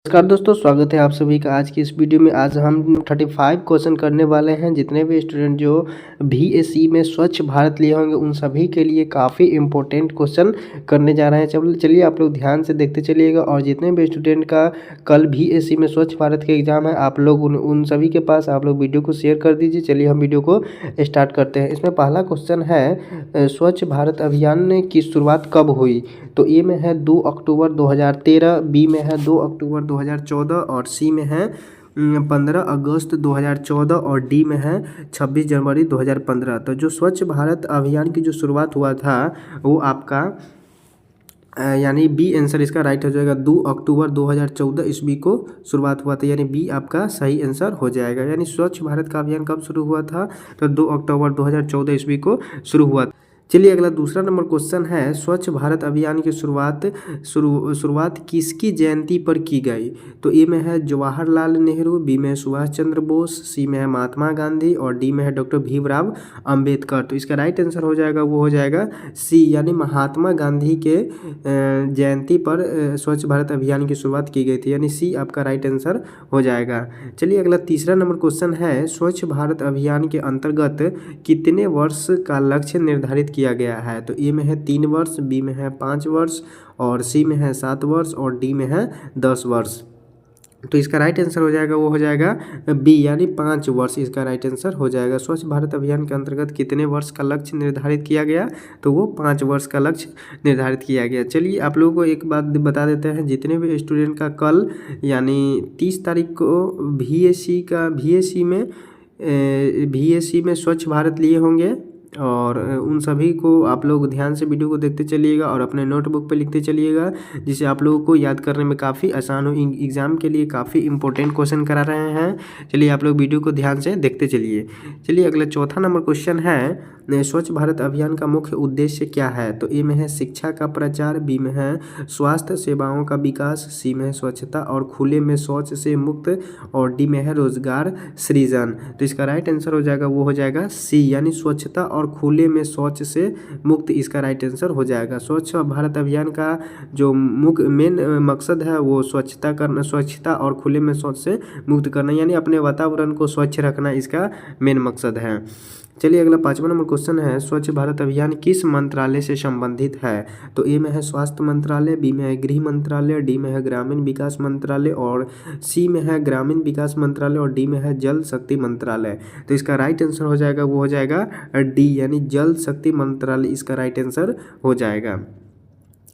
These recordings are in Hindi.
नमस्कार दोस्तों, स्वागत है आप सभी का आज की इस वीडियो में। आज हम 35 क्वेश्चन करने वाले हैं। जितने भी स्टूडेंट जो बीएससी में स्वच्छ भारत लिए होंगे उन सभी के लिए काफ़ी इंपॉर्टेंट क्वेश्चन करने जा रहे हैं। चलिए आप लोग ध्यान से देखते चलिएगा। और जितने भी स्टूडेंट का कल बीएससी में स्वच्छ भारत के एग्ज़ाम है, आप लोग उन सभी के पास आप लोग वीडियो को शेयर कर दीजिए। चलिए हम वीडियो को स्टार्ट करते हैं। इसमें पहला क्वेश्चन है, स्वच्छ भारत अभियान की शुरुआत कब हुई? तो ए में है 2 अक्टूबर 2013, बी में है 2 अक्टूबर 2014 और सी में है 15 अगस्त 2014 और डी में है 26 जनवरी 2015। तो जो स्वच्छ भारत अभियान की जो शुरुआत हुआ था वो आपका यानी बी आंसर इसका राइट हो जाएगा। 2 अक्टूबर 2014 ईस्वी को शुरुआत हुआ था, यानी बी आपका सही आंसर हो जाएगा। यानी स्वच्छ भारत का अभियान कब शुरू हुआ था? तो 2 अक्टूबर 2014 ईस्वी को शुरू हुआ था। चलिए अगला दूसरा नंबर क्वेश्चन है, स्वच्छ भारत अभियान की शुरुआत किसकी जयंती पर की गई? तो ए में है जवाहरलाल नेहरू, बी में है सुभाष चंद्र बोस, सी में है महात्मा गांधी और डी में है डॉक्टर भीमराव अंबेडकर। तो इसका राइट आंसर हो जाएगा, वो हो जाएगा सी, यानी महात्मा गांधी के जयंती पर स्वच्छ भारत अभियान की शुरुआत की गई थी, यानी सी आपका राइट आंसर हो जाएगा। चलिए अगला तीसरा नंबर क्वेश्चन है, स्वच्छ भारत अभियान के अंतर्गत कितने वर्ष का लक्ष्य निर्धारित किया गया है? तो ए में है 3 वर्ष, बी में है 5 वर्ष और सी में है 7 वर्ष और डी में है 10 वर्ष। तो इसका राइट आंसर हो जाएगा, वो हो जाएगा बी, यानी 5 वर्ष इसका राइट आंसर हो जाएगा। स्वच्छ भारत अभियान के अंतर्गत कितने वर्ष का लक्ष्य निर्धारित किया गया? तो वो 5 वर्ष का लक्ष्य निर्धारित किया गया। चलिए आप लोगों को एक बात बता देते हैं, जितने भी स्टूडेंट का कल यानी 30 तारीख को बीएससी में स्वच्छ भारत लिए होंगे और उन सभी को आप लोग ध्यान से वीडियो को देखते चलिएगा और अपने नोटबुक पे लिखते चलिएगा, जिससे आप लोगों को याद करने में काफ़ी आसान हो। एग्ज़ाम के लिए काफ़ी इंपॉर्टेंट क्वेश्चन करा रहे हैं। चलिए आप लोग वीडियो को ध्यान से देखते चलिए। चलिए अगला चौथा नंबर क्वेश्चन है, स्वच्छ भारत अभियान का मुख्य उद्देश्य क्या है? तो ए में है शिक्षा का प्रचार, बी में है स्वास्थ्य सेवाओं का विकास, सी में है स्वच्छता और खुले में शौच से मुक्त और डी में है रोजगार सृजन। तो इसका राइट आंसर हो जाएगा, वो हो जाएगा सी, यानी स्वच्छता और खुले में शौच से मुक्त इसका राइट आंसर हो जाएगा। स्वच्छ भारत अभियान का जो मेन मकसद है वो स्वच्छता और खुले में शौच से मुक्त करना, यानी अपने वातावरण को स्वच्छ रखना इसका मेन मकसद है। चलिए अगला 5वां नंबर क्वेश्चन है, स्वच्छ भारत अभियान किस मंत्रालय से संबंधित है? तो ए में है स्वास्थ्य मंत्रालय, बी में है गृह मंत्रालय, डी में है ग्रामीण विकास मंत्रालय और सी में है ग्रामीण विकास मंत्रालय और डी में है जल शक्ति मंत्रालय। तो इसका राइट आंसर हो जाएगा, वो हो जाएगा डी, यानी जल शक्ति मंत्रालय इसका राइट आंसर हो जाएगा।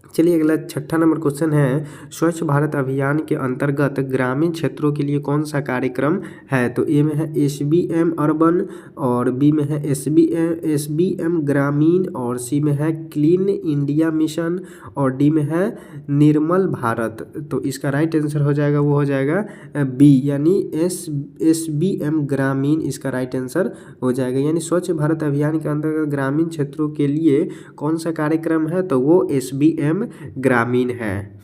चलिए अगला 6ठा नंबर क्वेश्चन है, स्वच्छ भारत अभियान के अंतर्गत ग्रामीण क्षेत्रों के लिए कौन सा कार्यक्रम है? तो ए में है SBM अर्बन और बी में है SBM ग्रामीण और सी में है क्लीन इंडिया मिशन और डी में है निर्मल भारत। तो इसका राइट आंसर हो जाएगा, वो हो जाएगा बी, यानी SBM ग्रामीण इसका राइट आंसर हो जाएगा। यानी स्वच्छ भारत अभियान के अंतर्गत ग्रामीण क्षेत्रों के लिए कौन सा कार्यक्रम है? तो वो SBM ग्रामीण है।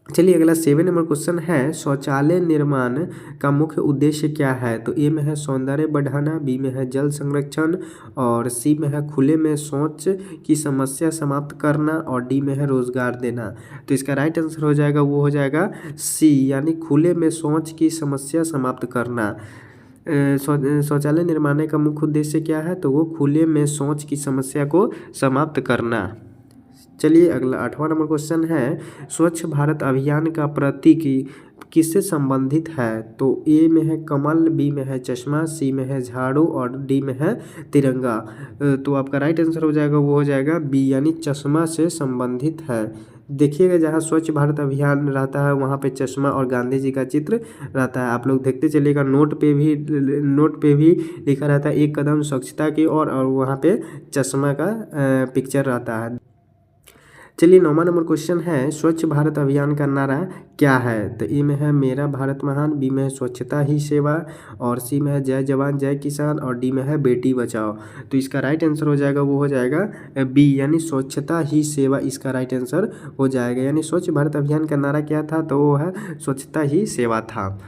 चलिए अगला 7 नंबर क्वेश्चन है, शौचालय निर्माण का मुख्य उद्देश्य क्या है? तो ए में है सौंदर्य बढ़ाना, बी में है जल संरक्षण और सी में है खुले में शौच की समस्या समाप्त करना और डी में है रोजगार देना। तो इसका राइट आंसर हो जाएगा, वो हो जाएगा सी, यानी खुले में शौच की समस्या समाप्त करना। शौचालय निर्माण का मुख्य उद्देश्य क्या है? तो वो खुले में शौच की समस्या को समाप्त करना। चलिए अगला 8वां नंबर क्वेश्चन है, स्वच्छ भारत अभियान का प्रतीक किससे संबंधित है? तो ए में है कमल, बी में है चश्मा, सी में है झाड़ू और डी में है तिरंगा। तो आपका राइट आंसर हो जाएगा, वो हो जाएगा बी, यानी चश्मा से संबंधित है। देखिएगा जहाँ स्वच्छ भारत अभियान रहता है वहाँ पे चश्मा और गांधी जी का चित्र रहता है। आप लोग देखते चलिएगा, नोट पे भी लिखा रहता है 1 कदम स्वच्छता की ओर और वहाँ पे चश्मा का पिक्चर रहता है। चलिए 9वां नंबर क्वेश्चन है, स्वच्छ भारत अभियान का नारा क्या है? तो ए में है मेरा भारत महान, बी में है स्वच्छता ही सेवा और सी में है जय जवान जय किसान और डी में है बेटी बचाओ। तो इसका राइट आंसर हो जाएगा, वो हो जाएगा बी, यानी स्वच्छता ही सेवा इसका राइट आंसर हो जाएगा। यानी स्वच्छ भारत अभियान का नारा क्या था? तो वो है स्वच्छता ही सेवा था,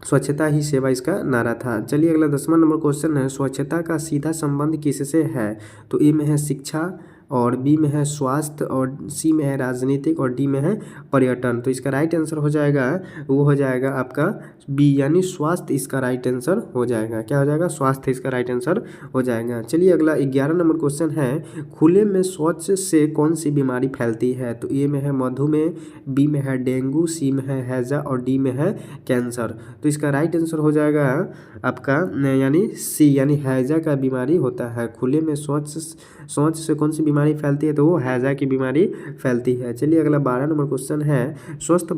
स्वच्छता ही सेवा इसका नारा था। चलिए अगला 10वां नंबर क्वेश्चन है, स्वच्छता का सीधा संबंध किससे है? तो ए में है शिक्षा, और बी में है स्वास्थ्य और सी में है राजनीतिक और डी में है पर्यटन। तो इसका राइट आंसर हो जाएगा वो हो जाएगा आपका बी यानी स्वास्थ्य इसका राइट आंसर हो जाएगा। क्या हो जाएगा? स्वास्थ्य इसका राइट आंसर हो जाएगा। चलिए अगला 11 नंबर क्वेश्चन है, खुले में शौच से कौन सी बीमारी फैलती है? तो ए में है मधुमेह, बी में है डेंगू, सी में है हैजा और डी में है कैंसर। तो इसका राइट आंसर हो जाएगा आपका यानी सी यानी हैजा का बीमारी होता है। खुले में शौच से कौन सी बीमारी फैलती है? तो वो हैजा की बीमारी फैलती है। चलिए अगला 12 नंबर क्वेश्चन है, स्वच्छ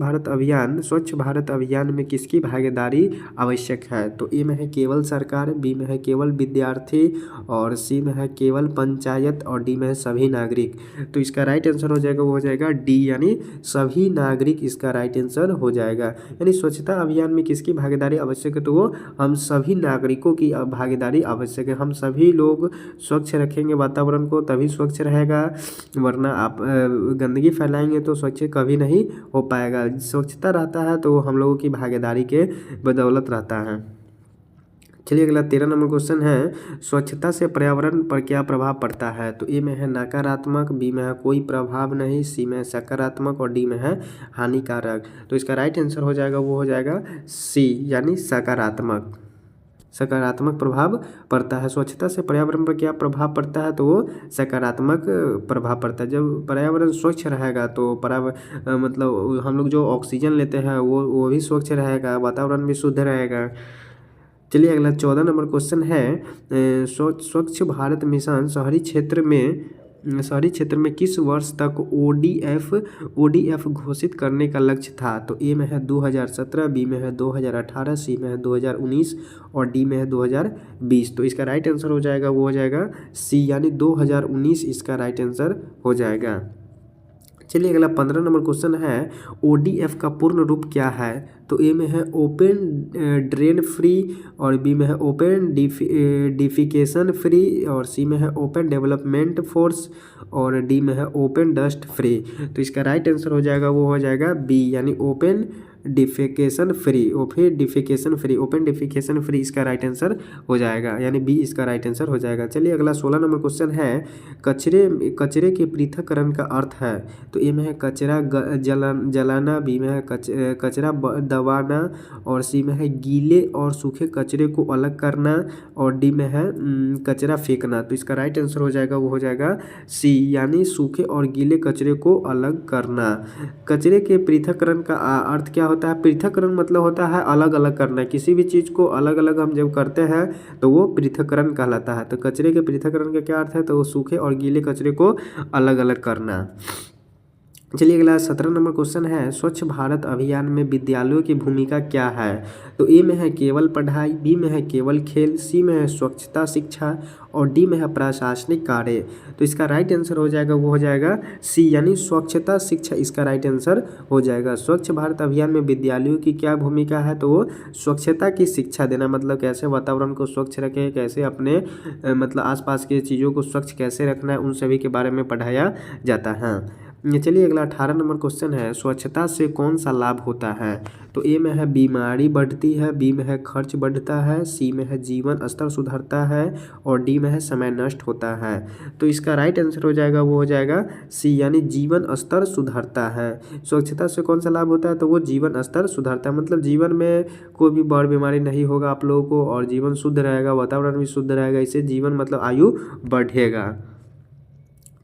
भारत अभियान में किसकी भागीदारी आवश्यक है? तो ए में है केवल सरकार, बी में है केवल विद्यार्थी और सी में है केवल पंचायत और डी में है सभी नागरिक। तो इसका राइट आंसर हो जाएगा वो हो जाएगा डी यानी सभी नागरिक इसका राइट आंसर हो जाएगा। यानी स्वच्छता अभियान में किसकी भागीदारी आवश्यक है? तो वो हम सभी नागरिकों की भागीदारी आवश्यक है। हम सभी लोग स्वच्छ रखेंगे वातावरण को तभी स्वच्छ रहेगा, वरना आप गंदगी फैलाएंगे तो स्वच्छ कभी नहीं हो पाएगा। स्वच्छता रहता है तो हम लोगों की भागीदारी के बदौलत रहता है। चलिए अगला 13 नंबर क्वेश्चन है, स्वच्छता से पर्यावरण पर क्या प्रभाव पड़ता है? तो ए में है नकारात्मक, बी में है कोई प्रभाव नहीं, सी में है सकारात्मक और डी में है हानिकारक। तो इसका राइट आंसर हो जाएगा वो हो जाएगा सी यानी सकारात्मक। सकारात्मक प्रभाव पड़ता है। स्वच्छता से पर्यावरण पर क्या प्रभाव पड़ता है? तो वो सकारात्मक प्रभाव पड़ता है। जब पर्यावरण स्वच्छ रहेगा तो मतलब हम लोग जो ऑक्सीजन लेते हैं वो भी स्वच्छ रहेगा, वातावरण भी शुद्ध रहेगा। चलिए अगला 14 नंबर क्वेश्चन है, स्वच्छ भारत मिशन शहरी क्षेत्र में किस वर्ष तक ODF घोषित करने का लक्ष्य था? तो ए में है 2017, बी में है 2018, सी में है 2019 और डी में है 2020। तो इसका राइट आंसर हो जाएगा वो हो जाएगा सी यानी 2019 इसका राइट आंसर हो जाएगा। चलिए अगला 15 नंबर क्वेश्चन है, ODF का पूर्ण रूप क्या है? तो ए में है ओपन ड्रेन फ्री और बी में है ओपन डिफिकेशन फ्री और सी में है ओपन डेवलपमेंट फोर्स और डी में है ओपन डस्ट फ्री। तो इसका राइट आंसर हो जाएगा वो हो जाएगा बी यानी ओपन डिफिकेशन फ्री इसका राइट आंसर हो जाएगा यानी बी इसका राइट आंसर हो जाएगा। चलिए अगला 16 नंबर क्वेश्चन है, कचरे के पृथक्करण का अर्थ है? तो ए में है कचरा जलाना, बी में है कचरा दबाना और सी में है गीले और सूखे कचरे को अलग करना और डी में है कचरा फेंकना। तो इसका राइट आंसर हो जाएगा वो हो जाएगा सी यानी सूखे और गीले कचरे को अलग करना। कचरे के पृथक्करण का अर्थ क्या होता है? पृथक्करण मतलब होता है अलग अलग करना। किसी भी चीज़ को अलग अलग हम जब करते हैं तो वो पृथक्करण कहलाता है। तो कचरे के पृथक्करण का क्या अर्थ है? तो वो सूखे और गीले कचरे को अलग अलग करना। चलिए अगला 17 नंबर क्वेश्चन है, स्वच्छ भारत अभियान में विद्यालयों की भूमिका क्या है? तो ए में है केवल पढ़ाई, बी में है केवल खेल, सी में है स्वच्छता शिक्षा और डी में है प्रशासनिक कार्य। तो इसका राइट आंसर हो जाएगा वो हो जाएगा सी यानी स्वच्छता शिक्षा इसका राइट आंसर हो जाएगा। स्वच्छ भारत अभियान में विद्यालयों की क्या भूमिका है? तो वो स्वच्छता की शिक्षा देना, मतलब कैसे वातावरण को स्वच्छ रखें, कैसे अपने मतलब आसपास की चीज़ों को स्वच्छ कैसे रखना है, उन सभी के बारे में पढ़ाया जाता है। चलिए अगला 18 नंबर क्वेश्चन है, स्वच्छता से कौन सा लाभ होता है? तो ए में है बीमारी बढ़ती है, बी में है खर्च बढ़ता है, सी में है जीवन स्तर सुधरता है और डी में है समय नष्ट होता है। तो इसका राइट आंसर हो जाएगा वो हो जाएगा सी यानी जीवन स्तर सुधरता है। स्वच्छता से कौन सा लाभ होता है? तो वो जीवन स्तर सुधरता है, मतलब जीवन में कोई भी बड़ बीमारी नहीं होगा आप लोगों को और जीवन शुद्ध रहेगा, वातावरण भी शुद्ध रहेगा, इससे जीवन मतलब आयु बढ़ेगा।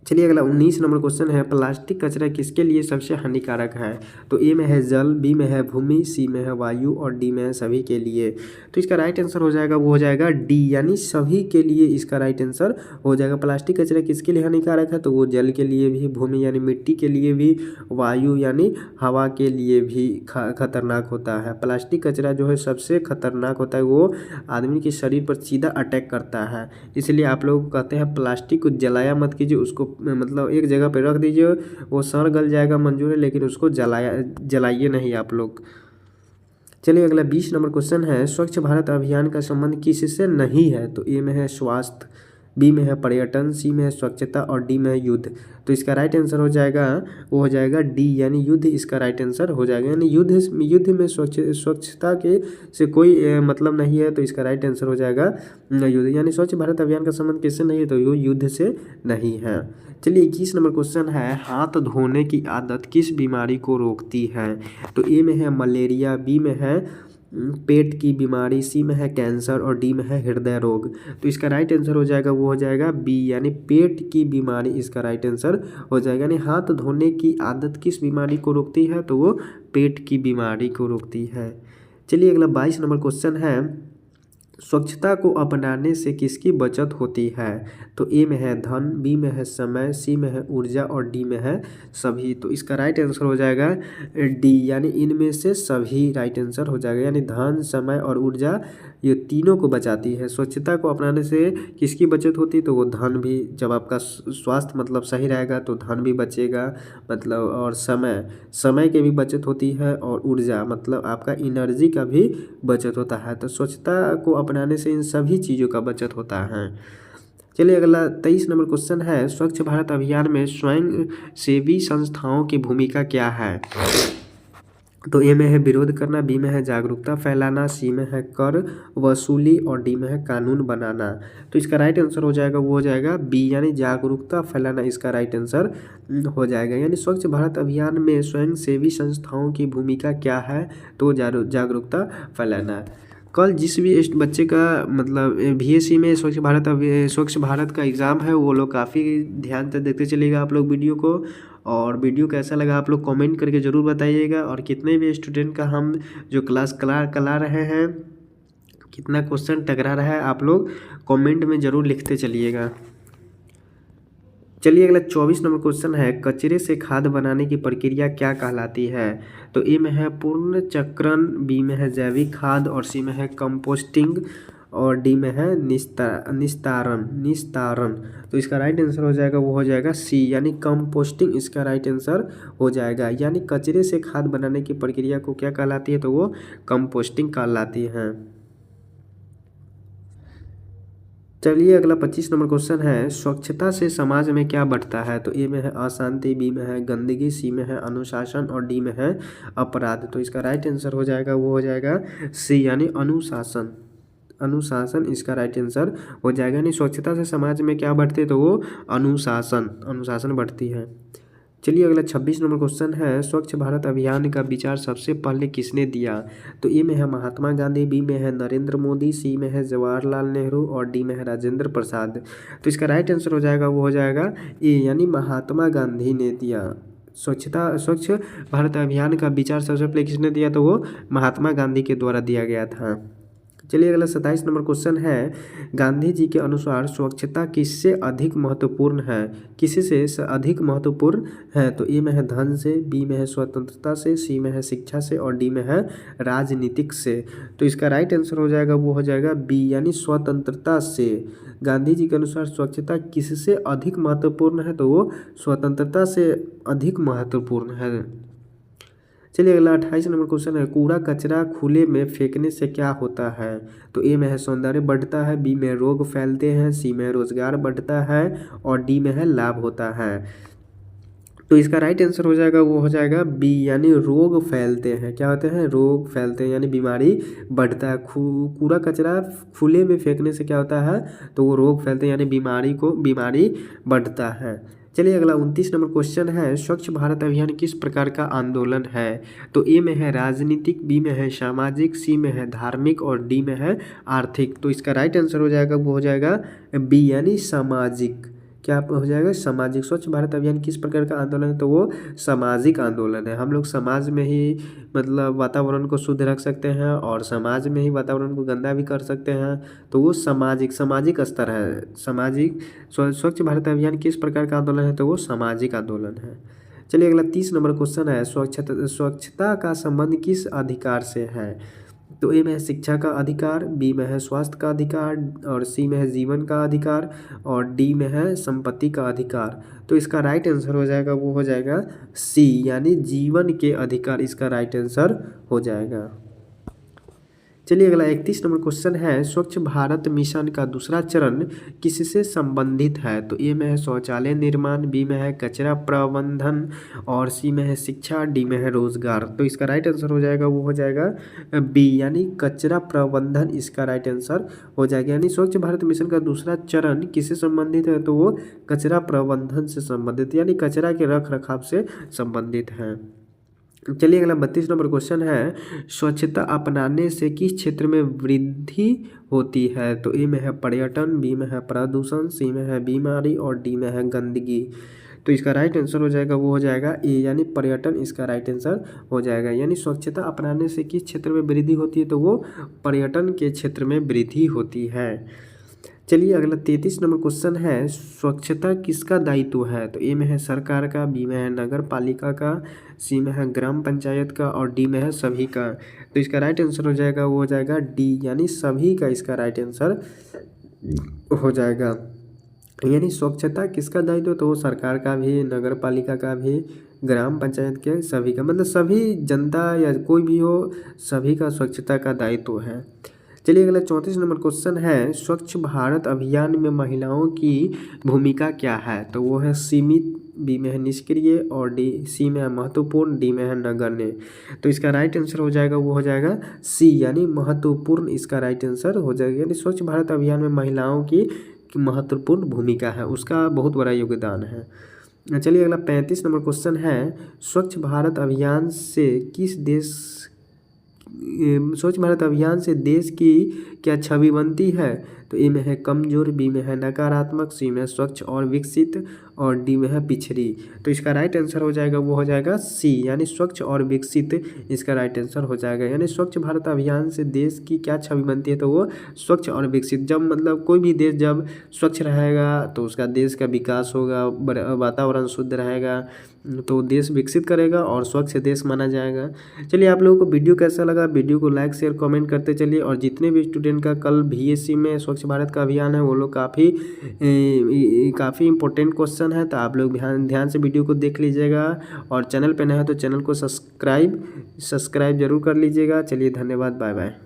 चलिए अगला 19 नंबर क्वेश्चन है, प्लास्टिक कचरा किसके लिए सबसे हानिकारक है? तो ए में है जल, बी में है भूमि, सी में है वायु और डी में है सभी के लिए। तो इसका राइट आंसर हो जाएगा वो हो जाएगा डी यानी सभी के लिए इसका राइट आंसर हो जाएगा। प्लास्टिक कचरा किसके लिए हानिकारक है? तो वो जल के लिए भी, भूमि यानी मिट्टी के लिए भी, वायु यानी हवा के लिए भी खतरनाक होता है। प्लास्टिक कचरा जो है सबसे खतरनाक होता है, वो आदमी के शरीर पर सीधा अटैक करता है। इसलिए आप लोग कहते हैं प्लास्टिक को जलाया मत कीजिए, उसको मतलब एक जगह पे रख दीजिए, वो सड़ गल जाएगा मंजूर है, लेकिन उसको जलाइए नहीं आप लोग। चलिए अगला 20 नंबर क्वेश्चन है, स्वच्छ भारत अभियान का संबंध किससे नहीं है? तो ए में है स्वास्थ्य, बी में है पर्यटन, सी में है स्वच्छता और डी में है युद्ध। तो इसका राइट आंसर हो जाएगा वो हो जाएगा डी यानी युद्ध इसका राइट आंसर हो जाएगा। यानी युद्ध में स्वच्छता के से कोई मतलब नहीं है, तो इसका राइट आंसर हो जाएगा युद्ध। यानी स्वच्छ भारत अभियान का संबंध किससे नहीं है? तो युद्ध से नहीं है। चलिए 21 नंबर क्वेश्चन है, हाथ धोने की आदत किस बीमारी को रोकती है? तो ए में है मलेरिया, बी में है पेट की बीमारी, सी में है कैंसर और डी में है हृदय रोग। तो इसका राइट आंसर हो जाएगा, वो हो जाएगा बी, यानी पेट की बीमारी इसका राइट आंसर हो जाएगा। यानी हाथ धोने की आदत किस बीमारी को रोकती है? तो वो पेट की बीमारी को रोकती है। चलिए अगला 22 नंबर क्वेश्चन है, स्वच्छता को अपनाने से किसकी बचत होती है? तो ए में है धन, बी में है समय, सी में है ऊर्जा और डी में है सभी। तो इसका राइट आंसर हो जाएगा डी, यानी इनमें से सभी राइट आंसर हो जाएगा। यानी धन, समय और ऊर्जा ये तीनों को बचाती है। स्वच्छता को अपनाने से किसकी बचत होती है? तो वो धन भी, जब आपका स्वास्थ्य मतलब सही रहेगा तो धन भी बचेगा मतलब, और समय की भी बचत होती है, और ऊर्जा मतलब आपका एनर्जी का भी बचत होता है। तो स्वच्छता को अपनाने से इन सभी चीज़ों का बचत होता है। चलिए अगला 23 नंबर क्वेश्चन है, स्वच्छ भारत अभियान में स्वयं सेवी संस्थाओं की भूमिका क्या है? तो ए में है विरोध करना, बी में है जागरूकता फैलाना, सी में है कर वसूली और डी में है कानून बनाना। तो इसका राइट आंसर हो जाएगा, वो हो जाएगा बी, यानी जागरूकता फैलाना इसका राइट आंसर हो जाएगा। यानी स्वच्छ भारत अभियान में स्वयं सेवी संस्थाओं की भूमिका क्या है? तो जागरूकता फैलाना। कल जिस भी बच्चे का मतलब बीएससी में स्वच्छ भारत का एग्ज़ाम है, वो लोग काफ़ी ध्यान से देखते चलिएगा आप लोग वीडियो को, और वीडियो कैसा लगा आप लोग कमेंट करके ज़रूर बताइएगा। और कितने भी स्टूडेंट का हम जो क्लास करा रहे हैं, कितना क्वेश्चन टकरा रहा है, आप लोग कमेंट में ज़रूर लिखते चलिएगा। चलिए अगला 24 नंबर क्वेश्चन है, कचरे से खाद बनाने की प्रक्रिया क्या कहलाती है? तो ए में है पूर्ण चक्रण, बी में है जैविक खाद और सी में है कंपोस्टिंग और डी में है निस्तारण। तो इसका राइट आंसर हो जाएगा, वो हो जाएगा सी, यानी कंपोस्टिंग इसका राइट आंसर हो जाएगा। यानी कचरे से खाद बनाने की प्रक्रिया को क्या कहलाती है? तो वो कंपोस्टिंग कहलाती है। चलिए अगला 25 नंबर क्वेश्चन है, स्वच्छता से समाज में क्या बढ़ता है? तो ए में है अशांति, बी में है गंदगी, सी में है अनुशासन और डी में है अपराध। तो इसका राइट आंसर हो जाएगा, वो हो जाएगा सी, यानी अनुशासन इसका राइट आंसर हो जाएगा। यानी स्वच्छता से समाज में क्या बढ़ती है? तो वो अनुशासन बढ़ती है। चलिए अगला 26 नंबर क्वेश्चन है, स्वच्छ भारत अभियान का विचार सबसे पहले किसने दिया? तो ए में है महात्मा गांधी, बी में है नरेंद्र मोदी, सी में है जवाहरलाल नेहरू और डी में है राजेंद्र प्रसाद। तो इसका राइट आंसर हो जाएगा, वो हो जाएगा ए, यानी महात्मा गांधी ने दिया। स्वच्छ भारत अभियान का विचार सबसे पहले किसने दिया? तो वो महात्मा गांधी के द्वारा दिया गया था। चलिए अगला 27 नंबर क्वेश्चन है, गांधी जी के अनुसार स्वच्छता किससे अधिक महत्वपूर्ण है? किसी से अधिक महत्वपूर्ण है? तो ए में है धन से, बी में है स्वतंत्रता से, सी में है शिक्षा से और डी में है राजनीतिक से। तो इसका राइट आंसर हो जाएगा, वो हो जाएगा बी, यानी स्वतंत्रता से। गांधी जी के अनुसार स्वच्छता किससे अधिक महत्वपूर्ण है? तो वो स्वतंत्रता से अधिक महत्वपूर्ण है। चलिए अगला 28 नंबर क्वेश्चन है, कूड़ा कचरा खुले में फेंकने से क्या होता है? तो ए में है सौंदर्य बढ़ता है, बी में रोग फैलते हैं, सी में रोजगार बढ़ता है और डी में है लाभ होता है। तो इसका राइट आंसर हो जाएगा, वो हो जाएगा बी, यानी रोग फैलते हैं। क्या होते हैं? रोग फैलते हैं, यानी बीमारी बढ़ता है। कूड़ा कचरा खुले में फेंकने से क्या होता है? तो वो रोग फैलते हैं, यानी बीमारी बढ़ता है। चलिए अगला 29 नंबर क्वेश्चन है, स्वच्छ भारत अभियान किस प्रकार का आंदोलन है? तो ए में है राजनीतिक, बी में है सामाजिक, सी में है धार्मिक और डी में है आर्थिक। तो इसका राइट आंसर हो जाएगा, वो हो जाएगा बी, यानी सामाजिक। क्या हो जाएगा? सामाजिक। स्वच्छ भारत अभियान किस प्रकार का आंदोलन है? तो वो सामाजिक आंदोलन है। हम लोग समाज में ही मतलब वातावरण को शुद्ध रख सकते हैं और समाज में ही वातावरण को गंदा भी कर सकते हैं। तो वो सामाजिक स्तर है। स्वच्छ भारत अभियान किस प्रकार का आंदोलन है? तो वो सामाजिक आंदोलन है। चलिए अगला 30 नंबर क्वेश्चन है, स्वच्छता का संबंध किस अधिकार से है? तो ए में है शिक्षा का अधिकार, बी में है स्वास्थ्य का अधिकार और सी में है जीवन का अधिकार और डी में है संपत्ति का अधिकार। तो इसका राइट आंसर हो जाएगा, वो हो जाएगा सी, यानी जीवन के अधिकार इसका राइट आंसर हो जाएगा। चलिए अगला 31 नंबर क्वेश्चन है, स्वच्छ भारत मिशन का दूसरा चरण किससे संबंधित है? तो ए में है शौचालय निर्माण, बी में है कचरा प्रबंधन और सी में है शिक्षा, डी में है रोजगार। तो इसका राइट आंसर हो जाएगा वो हो जाएगा बी यानी कचरा प्रबंधन, इसका राइट आंसर हो जाएगा। यानी स्वच्छ भारत मिशन का दूसरा चरण किससे संबंधित है? तो वो कचरा प्रबंधन से संबंधित यानी कचरा के रख रखाव से संबंधित है। चलिए अगला 32 नंबर क्वेश्चन है, स्वच्छता अपनाने से किस क्षेत्र में वृद्धि होती है? तो ए में है पर्यटन, बी में है प्रदूषण, सी में है बीमारी और डी में है गंदगी। तो इसका राइट आंसर हो जाएगा वो हो जाएगा ए यानी पर्यटन, इसका राइट आंसर हो जाएगा। यानी स्वच्छता अपनाने से किस क्षेत्र में वृद्धि होती है? तो वो पर्यटन के क्षेत्र में वृद्धि होती है। चलिए अगला 33 नंबर क्वेश्चन है, स्वच्छता किसका दायित्व है? तो ए में है सरकार का, बी में है नगर पालिका का, सी में है ग्राम पंचायत का और डी में है सभी का। तो इसका राइट आंसर हो जाएगा वो हो जाएगा डी यानी सभी का, इसका राइट आंसर हो जाएगा। यानी स्वच्छता किसका दायित्व? तो वो सरकार का भी, नगर पालिका का भी, ग्राम पंचायत के सभी का, मतलब सभी जनता या कोई भी हो सभी का स्वच्छता का दायित्व है। चलिए अगला 34 नंबर क्वेश्चन है, स्वच्छ भारत अभियान में महिलाओं की भूमिका क्या है? तो वो है सीमित, बी में है निष्क्रिय और सी में है महत्वपूर्ण, डी में है नगण्य। तो इसका राइट आंसर हो जाएगा वो हो जाएगा सी यानी महत्वपूर्ण, इसका राइट आंसर हो जाएगा। यानी स्वच्छ भारत अभियान में महिलाओं की महत्वपूर्ण भूमिका है, उसका बहुत बड़ा योगदान है। चलिए अगला 35 नंबर क्वेश्चन है, स्वच्छ भारत अभियान से स्वच्छ भारत अभियान से देश की क्या छवि बनती है? तो ए में है कमजोर, बी में है नकारात्मक, सी में स्वच्छ और विकसित और डी में है पिछड़ी। तो इसका राइट आंसर हो जाएगा वो हो जाएगा सी यानी स्वच्छ और विकसित, इसका राइट आंसर हो जाएगा। यानी स्वच्छ भारत अभियान से देश की क्या छवि बनती है? तो वो स्वच्छ और विकसित। जब मतलब कोई भी देश जब स्वच्छ रहेगा तो उसका देश का विकास होगा, वातावरण शुद्ध रहेगा तो देश विकसित करेगा और स्वच्छ देश माना जाएगा। चलिए आप लोगों को वीडियो कैसा लगा? वीडियो को लाइक शेयर कमेंट करते चलिए। और जितने भी स्टूडेंट का कल बीएससी में स्वच्छ भारत का अभियान है वो लोग काफ़ी इंपॉर्टेंट क्वेश्चन है, तो आप लोग ध्यान से वीडियो को देख लीजिएगा। और चैनल पे नए हो तो चैनल को सब्सक्राइब जरूर कर लीजिएगा। चलिए धन्यवाद, बाय बाय।